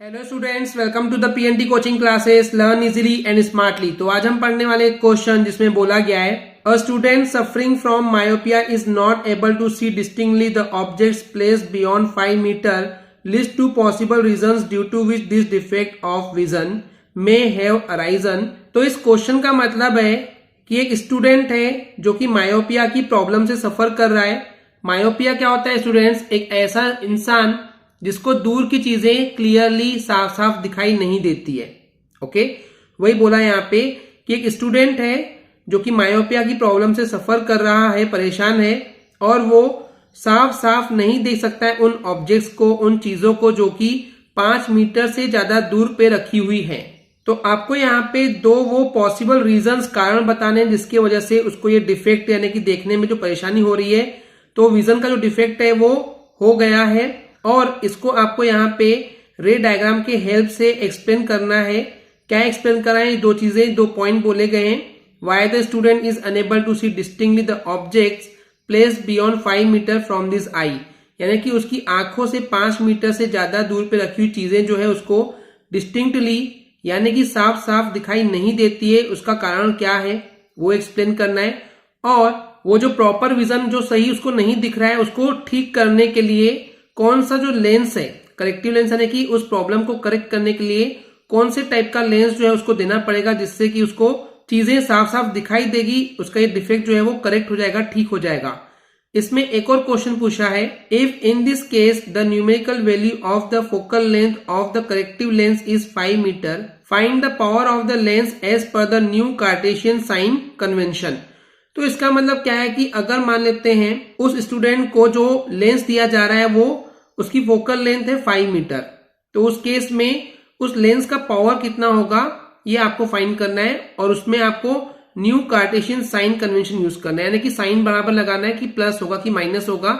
Hello students, welcome to the PNT coaching classes learn easily and smartly. तो आज हम पढ़ने वाले एक क्वेश्चन जिसमें बोला गया है a student suffering from myopia is not able to see distinctly the objects placed beyond 5 metre. List two possible reasons due to which this defect of vision may have arisen. तो इस question का मतलब है कि एक student है जो कि मायोपिया की प्रॉब्लम से सफर कर रहा है। मायोपिया क्या होता है स्टूडेंट्स? एक ऐसा इंसान जिसको दूर की चीजें क्लियरली साफ साफ दिखाई नहीं देती है। ओके, वही बोला यहाँ पे कि एक स्टूडेंट है जो कि मायोपिया की प्रॉब्लम से सफर कर रहा है, परेशान है, और वो साफ साफ नहीं देख सकता है उन ऑब्जेक्ट्स को, उन चीजों को जो कि 5 मीटर से ज्यादा दूर पे रखी हुई है। तो आपको यहाँ पे दो वो पॉसिबल रीजंस, कारण बताने हैं जिसकी वजह से उसको ये डिफेक्ट यानी कि देखने में जो परेशानी हो रही है, तो विजन का जो डिफेक्ट है वो हो गया है। और इसको आपको यहाँ पे रे डायग्राम के हेल्प से एक्सप्लेन करना है। क्या एक्सप्लेन करना है? दो चीजें, दो पॉइंट बोले गए हैं। Why the student is unable to see distinctly the objects placed beyond 5 metre from this eye, यानी कि उसकी आंखों से 5 मीटर से ज्यादा दूर पे रखी हुई चीजें जो है उसको डिस्टिंक्टली यानी कि साफ साफ दिखाई नहीं देती है। उसका कारण क्या है वो एक्सप्लेन करना है। और वो जो प्रॉपर विजन जो सही उसको नहीं दिख रहा है, उसको ठीक करने के लिए कौन सा जो लेंस है, करेक्टिव लेंस, यानी कि उस प्रॉब्लम को करेक्ट करने के लिए कौन से टाइप का लेंस जो है उसको देना पड़ेगा, जिससे कि उसको चीजें साफ साफ दिखाई देगी, उसका ये डिफेक्ट जो है वो करेक्ट हो जाएगा, ठीक हो जाएगा। इसमें एक और क्वेश्चन पूछा है, if in this case the numerical value of the focal length of the corrective lens is 5 metre, find the power of the lens as per the new Cartesian sign convention. तो इसका मतलब क्या है कि अगर मान लेते हैं उस स्टूडेंट को जो लेंस दिया जा रहा है वो उसकी फोकल लेंथ है 5 मीटर, तो उस केस में उस लेंस का पावर कितना होगा ये आपको फाइंड करना है। और उसमें आपको new Cartesian sign convention use करना है, यानी कि साइन बराबर लगाना है कि प्लस होगा कि माइनस होगा,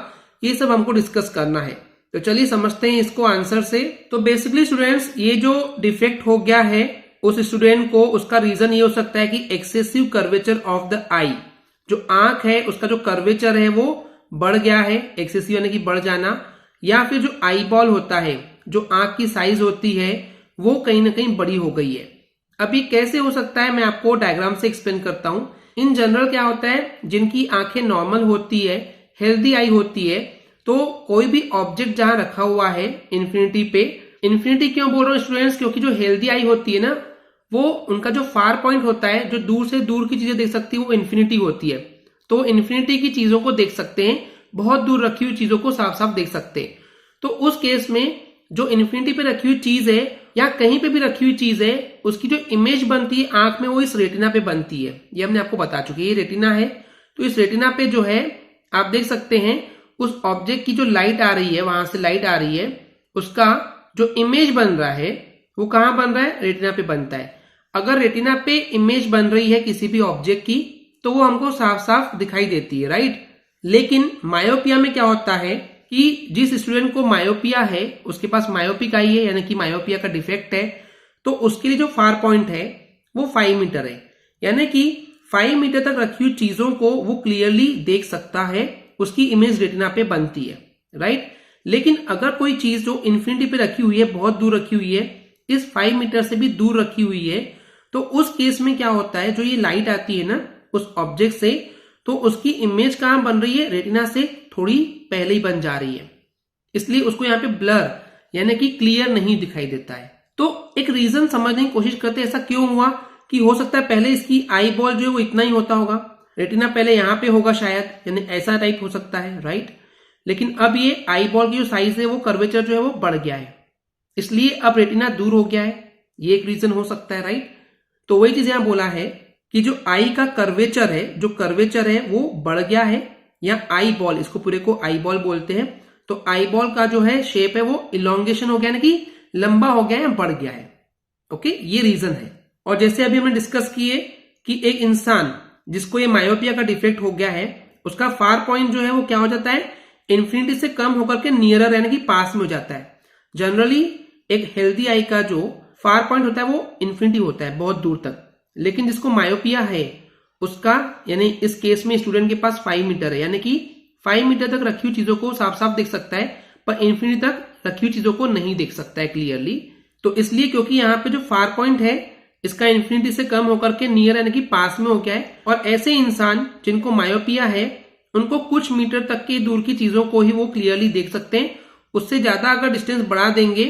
ये सब हमको डिस्कस करना है। तो चलिए समझते हैं इसको आंसर से। तो बेसिकली स्टूडेंट्स, ये जो डिफेक्ट हो गया है उस स्टूडेंट को, उसका रीजन ये हो सकता है कि एक्सेसिव कर्वेचर ऑफ द आई, जो आंख है उसका जो कर्वेचर है वो बढ़ गया है, एक्सेसिव यानी कि बढ़ जाना, या फिर जो आई बॉल होता है, जो आंख की साइज होती है, वो कहीं ना कहीं बड़ी हो गई है। अभी कैसे हो सकता है मैं आपको डायग्राम से एक्सप्लेन करता हूं। इन जनरल क्या होता है, जिनकी आंखें नॉर्मल होती है, हेल्दी आई होती है, तो कोई भी ऑब्जेक्ट जहां रखा हुआ है इन्फिनिटी पे, इन्फिनिटी क्यों बोल रहा हूं स्टूडेंट्स, क्योंकि जो हेल्दी आई होती है ना, वो उनका जो फार पॉइंट होता है, जो दूर से दूर की चीजें देख सकती है, वो इन्फिनिटी होती है। तो इन्फिनिटी की चीजों को देख सकते हैं, बहुत दूर रखी हुई चीजों को साफ साफ देख सकते हैं। तो उस केस में जो इन्फिनिटी पे रखी हुई चीज है या कहीं पे भी रखी हुई चीज है, उसकी जो इमेज बनती है आंख में, वो इस रेटिना पे बनती है। ये हमने आपको बता चुकी है, ये रेटिना है। तो इस रेटिना पे जो है आप देख सकते हैं उस ऑब्जेक्ट की जो लाइट आ रही है, वहां से लाइट आ रही है, उसका जो इमेज बन रहा है वो कहां बन रहा है? रेटिना पे बनता है। अगर रेटिना पे इमेज बन रही है किसी भी ऑब्जेक्ट की, तो वो हमको साफ साफ दिखाई देती है, राइट। लेकिन मायोपिया में क्या होता है कि जिस स्टूडेंट को मायोपिया है, उसके पास मायोपिक आई है, यानी कि मायोपिया का डिफेक्ट है, तो उसके लिए जो फार पॉइंट है वो 5 मीटर है, यानी कि 5 मीटर तक रखी हुई चीजों को वो क्लियरली देख सकता है, उसकी इमेज रेटिना पे बनती है, राइट। लेकिन अगर कोई चीज जो इन्फिनिटी पे रखी हुई है, बहुत दूर रखी हुई है, इस 5 मीटर से भी दूर रखी हुई है, तो उस केस में क्या होता है, जो ये लाइट आती है ना उस ऑब्जेक्ट से, तो उसकी इमेज कहां बन रही है? रेटिना से थोड़ी पहले ही बन जा रही है, इसलिए उसको यहाँ पे ब्लर यानी कि क्लियर नहीं दिखाई देता है। तो एक रीजन समझने की कोशिश करते हैं, ऐसा क्यों हुआ कि हो सकता है पहले इसकी आई बॉल जो है वो इतना ही होता होगा, रेटिना पहले यहाँ पे होगा शायद, यानी ऐसा टाइप हो सकता है, राइट। लेकिन अब ये आई बॉल की जो साइज है, वो कर्वेचर जो है वो बढ़ गया है, इसलिए अब रेटिना दूर हो गया है, ये एक रीजन हो सकता है, राइट। तो वही चीज यहां बोला है कि जो आई का कर्वेचर है, जो कर्वेचर है वो बढ़ गया है, या आई बॉल, इसको पूरे को आई बॉल बोलते हैं। तो आई बॉल का जो है शेप है वो इलोंगेशन हो गया, यानी कि लंबा हो गया है, बढ़ गया है। ओके, ये रीजन है। और जैसे अभी हमने डिस्कस किए कि एक इंसान जिसको ये मायोपिया का डिफेक्ट हो गया है, उसका फार पॉइंट जो है वो क्या हो जाता है? इन्फिनिटी से कम होकर के नियरर यानी कि पास में हो जाता है। जनरली एक हेल्दी आई का जो फार पॉइंट होता है वो इन्फिनिटी होता है, बहुत दूर तक। लेकिन जिसको मायोपिया है उसका, यानी इस केस में स्टूडेंट के पास 5 मीटर है, यानी कि 5 मीटर तक रखी हुई चीजों को साफ साफ देख सकता है, पर इन्फिनिटी तक रखी हुई चीजों को नहीं देख सकता है क्लियरली। तो इसलिए क्योंकि यहाँ पे जो फार पॉइंट है इसका इन्फिनिटी से कम होकर के नियर यानी कि पास में हो गया है, और ऐसे इंसान जिनको मायोपिया है उनको कुछ मीटर तक की दूर की चीजों को ही वो क्लियरली देख सकते हैं। उससे ज्यादा अगर डिस्टेंस बढ़ा देंगे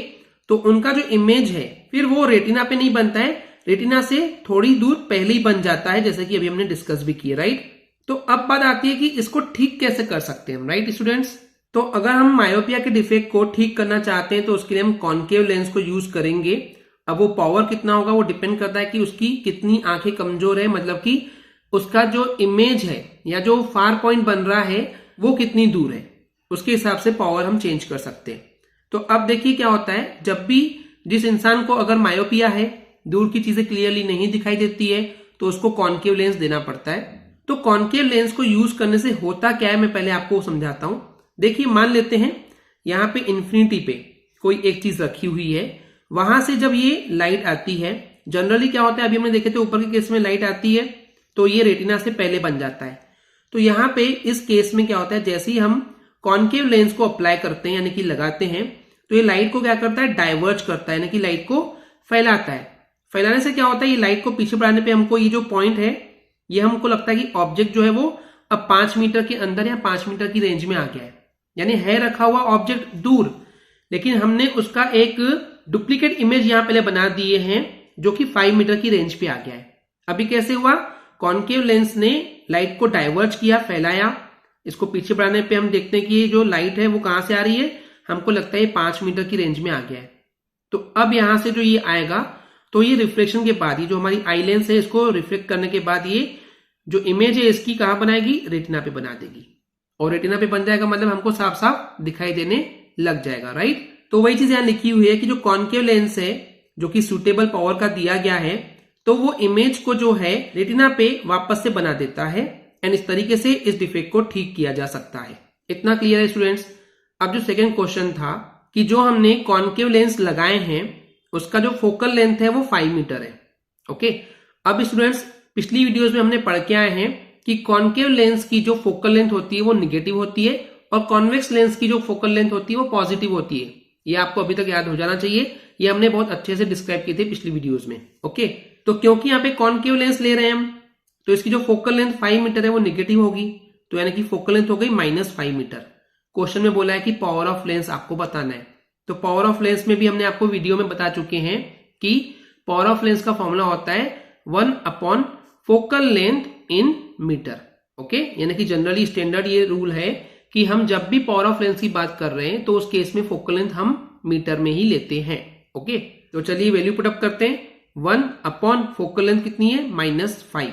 तो उनका जो इमेज है फिर वो रेटिना पे नहीं बनता है, रेटिना से थोड़ी दूर पहले ही बन जाता है, जैसे कि अभी हमने डिस्कस भी किया, राइट। तो अब बात आती है कि इसको ठीक कैसे कर सकते हैं हम, राइट स्टूडेंट्स। तो अगर हम मायोपिया के डिफेक्ट को ठीक करना चाहते हैं तो उसके लिए हम कॉन्केव लेंस को यूज करेंगे। अब वो पावर कितना होगा वो डिपेंड करता है कि उसकी कितनी आंखें कमजोर है, मतलब कि उसका जो इमेज है या जो फार पॉइंट बन रहा है वो कितनी दूर है, उसके हिसाब से पावर हम चेंज कर सकते हैं। तो अब देखिए क्या होता है, जब भी जिस इंसान को अगर मायोपिया है, दूर की चीजें क्लियरली नहीं दिखाई देती है, तो उसको कॉन्केव लेंस देना पड़ता है। तो कॉन्केव लेंस को यूज करने से होता क्या है मैं पहले आपको समझाता हूं। देखिए मान लेते हैं यहाँ पे इन्फिनिटी पे कोई एक चीज रखी हुई है, वहां से जब ये लाइट आती है, जनरली क्या होता है अभी हमने देखे थे ऊपर के केस में लाइट आती है तो ये रेटिना से पहले बन जाता है। तो यहाँ पे इस केस में क्या होता है, जैसे ही हम कॉन्केव लेंस को अप्लाई करते हैं यानी कि लगाते हैं, तो ये लाइट को क्या करता है, डाइवर्ज करता है, यानी कि लाइट को फैलाता है। फैलाने से क्या होता है, ये लाइट को पीछे बढ़ाने पे हमको ये जो पॉइंट है ये हमको लगता है कि ऑब्जेक्ट जो है वो अब 5 मीटर के अंदर या 5 मीटर की रेंज में आ गया है, यानी है रखा हुआ ऑब्जेक्ट दूर, लेकिन हमने उसका एक डुप्लीकेट इमेज यहां पहले बना दिए हैं जो कि 5 मीटर की रेंज पे आ गया है। अभी कैसे हुआ, कॉन्केव लेंस ने लाइट को डाइवर्ज किया, फैलाया, इसको पीछे बढ़ाने पे हम देखते हैं कि ये जो लाइट है वो कहां से आ रही है, हमको लगता है 5 मीटर की रेंज में आ गया है। तो अब यहां से जो ये आएगा तो ये रिफ्लेक्शन के बाद ये जो हमारी आई लेंस है इसको रिफ्लेक्ट करने के बाद ये जो इमेज है इसकी कहां बनाएगी, रेटिना पे बना देगी, और रेटिना पे बन जाएगा मतलब हमको साफ साफ दिखाई देने लग जाएगा, राइट। तो वही चीज यहां लिखी हुई है कि जो कॉन्केव लेंस है जो कि सुटेबल पावर का दिया गया है, तो वो इमेज को जो है रेटिना पे वापस से बना देता है, एंड इस तरीके से इस डिफेक्ट को ठीक किया जा सकता है। इतना क्लियर है स्टूडेंट्स। अब जो सेकंड क्वेश्चन था कि जो हमने कॉन्केव लेंस लगाए हैं उसका जो फोकल लेंथ है वो 5 मीटर है, ओके। अब स्टूडेंट्स पिछली वीडियोस में हमने पढ़ के आए हैं कि कॉन्केव लेंस की जो फोकल लेंथ होती है वो निगेटिव होती है और कॉन्वेक्स लेंस की जो फोकल लेंथ होती है वो पॉजिटिव होती है। ये आपको अभी तक याद हो जाना चाहिए, ये हमने बहुत अच्छे से डिस्क्राइब किए थे पिछली वीडियोस में, ओके। तो क्योंकि यहाँ पे कॉन्केव लेंस ले रहे हैं हम, तो इसकी जो फोकल लेंथ 5 मीटर है वो निगेटिव होगी, तो यानी कि फोकल लेंथ हो गई -5 मीटर। क्वेश्चन में बोला है कि पावर ऑफ लेंस आपको बताना है, तो पावर ऑफ लेंस में भी हमने आपको वीडियो में बता चुके हैं कि पावर ऑफ लेंस का फॉर्मूला होता है 1/, focal length in metre, okay. यानी कि जनरली स्टैंडर्ड ये रूल है कि हम जब भी पावर ऑफ लेंस की बात कर रहे हैं तो उस केस में फोकल लेंथ हम मीटर में ही लेते हैं, ओके। तो चलिए वैल्यू पुटअप करते हैं, 1/, फोकल लेंथ कितनी है, -5।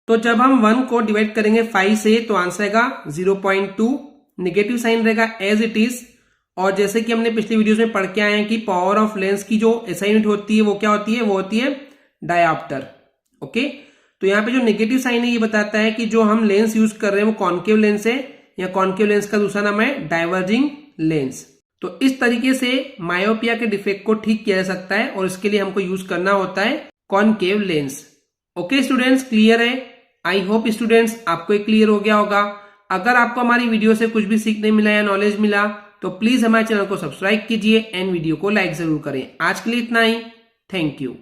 तो जब हम 1 को डिवाइड करेंगे 5 से तो आंसर आएगा 0.2, निगेटिव साइन रहेगा एज इट इज। और जैसे कि हमने पिछली वीडियोस में पढ़ के आए हैं कि पावर ऑफ लेंस की जो एसआई यूनिट होती है वो क्या होती है, वो होती है डायऑप्टर, ओके। तो यहाँ पे जो नेगेटिव साइन है ये बताता है कि जो हम लेंस यूज कर रहे हैं वो कॉन्केव लेंस है, या कॉन्केव लेंस का दूसरा नाम है डाइवर्जिंग लेंस। तो इस तरीके से मायोपिया के डिफेक्ट को ठीक किया जा सकता है और इसके लिए हमको यूज करना होता है concave lens, okay students. Clear है? आई होप स्टूडेंट्स आपको एक क्लियर हो गया होगा। अगर आपको हमारी वीडियो से कुछ भी सीखने मिला या नॉलेज मिला तो प्लीज हमारे चैनल को सब्सक्राइब कीजिए एंड वीडियो को लाइक जरूर करें। आज के लिए इतना ही, थैंक यू।